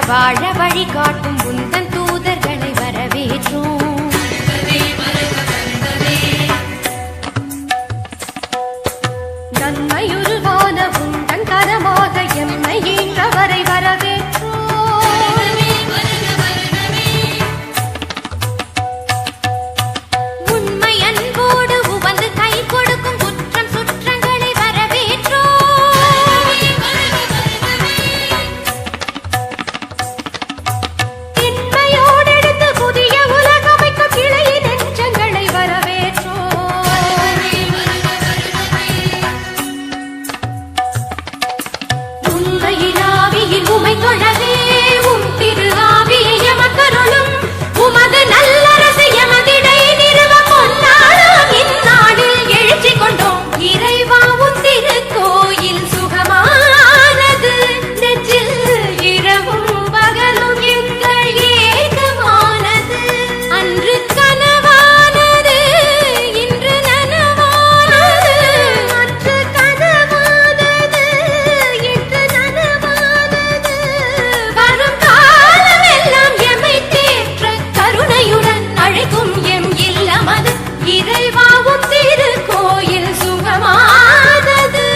வாழ வழி காட்டும் உந்தன் தூதர்களை வரவேற்றோம். நன்மையுருவான உந்தன் கரமாக எம்மை ஈன்றவரை வரவேற்றோம். உண்மை அன்போடு உவந்து கை கொடுக்கும் குற்றம் சுற்றங்களை வரவேற்றோம். திண்மையோடு எடுத்து புதிய உலகமைக்கும் கிளைய நெஞ்சங்களை வரவேற்றோம். உண்மையின் ஆவியில் உமை தொழவே உம் திரு ஆவியை எமக்கருளும். உமது நல்லரசு எமதிடை நிறுவ பொன்னாளாம் இந்நாளில் எழுச்சி கொண்டோம். இறைவா உம் திருக்கோயில் சுகமானது. நெஞ்சில் இரவும் பகலும் எங்கள் ஏகமானது. அன்று கனவானது இன்று நனவானது. அன்று கனவானது இன்று நனவானது. வரும் காலமெல்லாம் எம்மை தேற்ற கருணையுடன் அழைக்கும் எம் இல்லமது. இறைவா உம் திருக்கோயில் சுகமானது.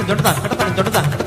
Jordan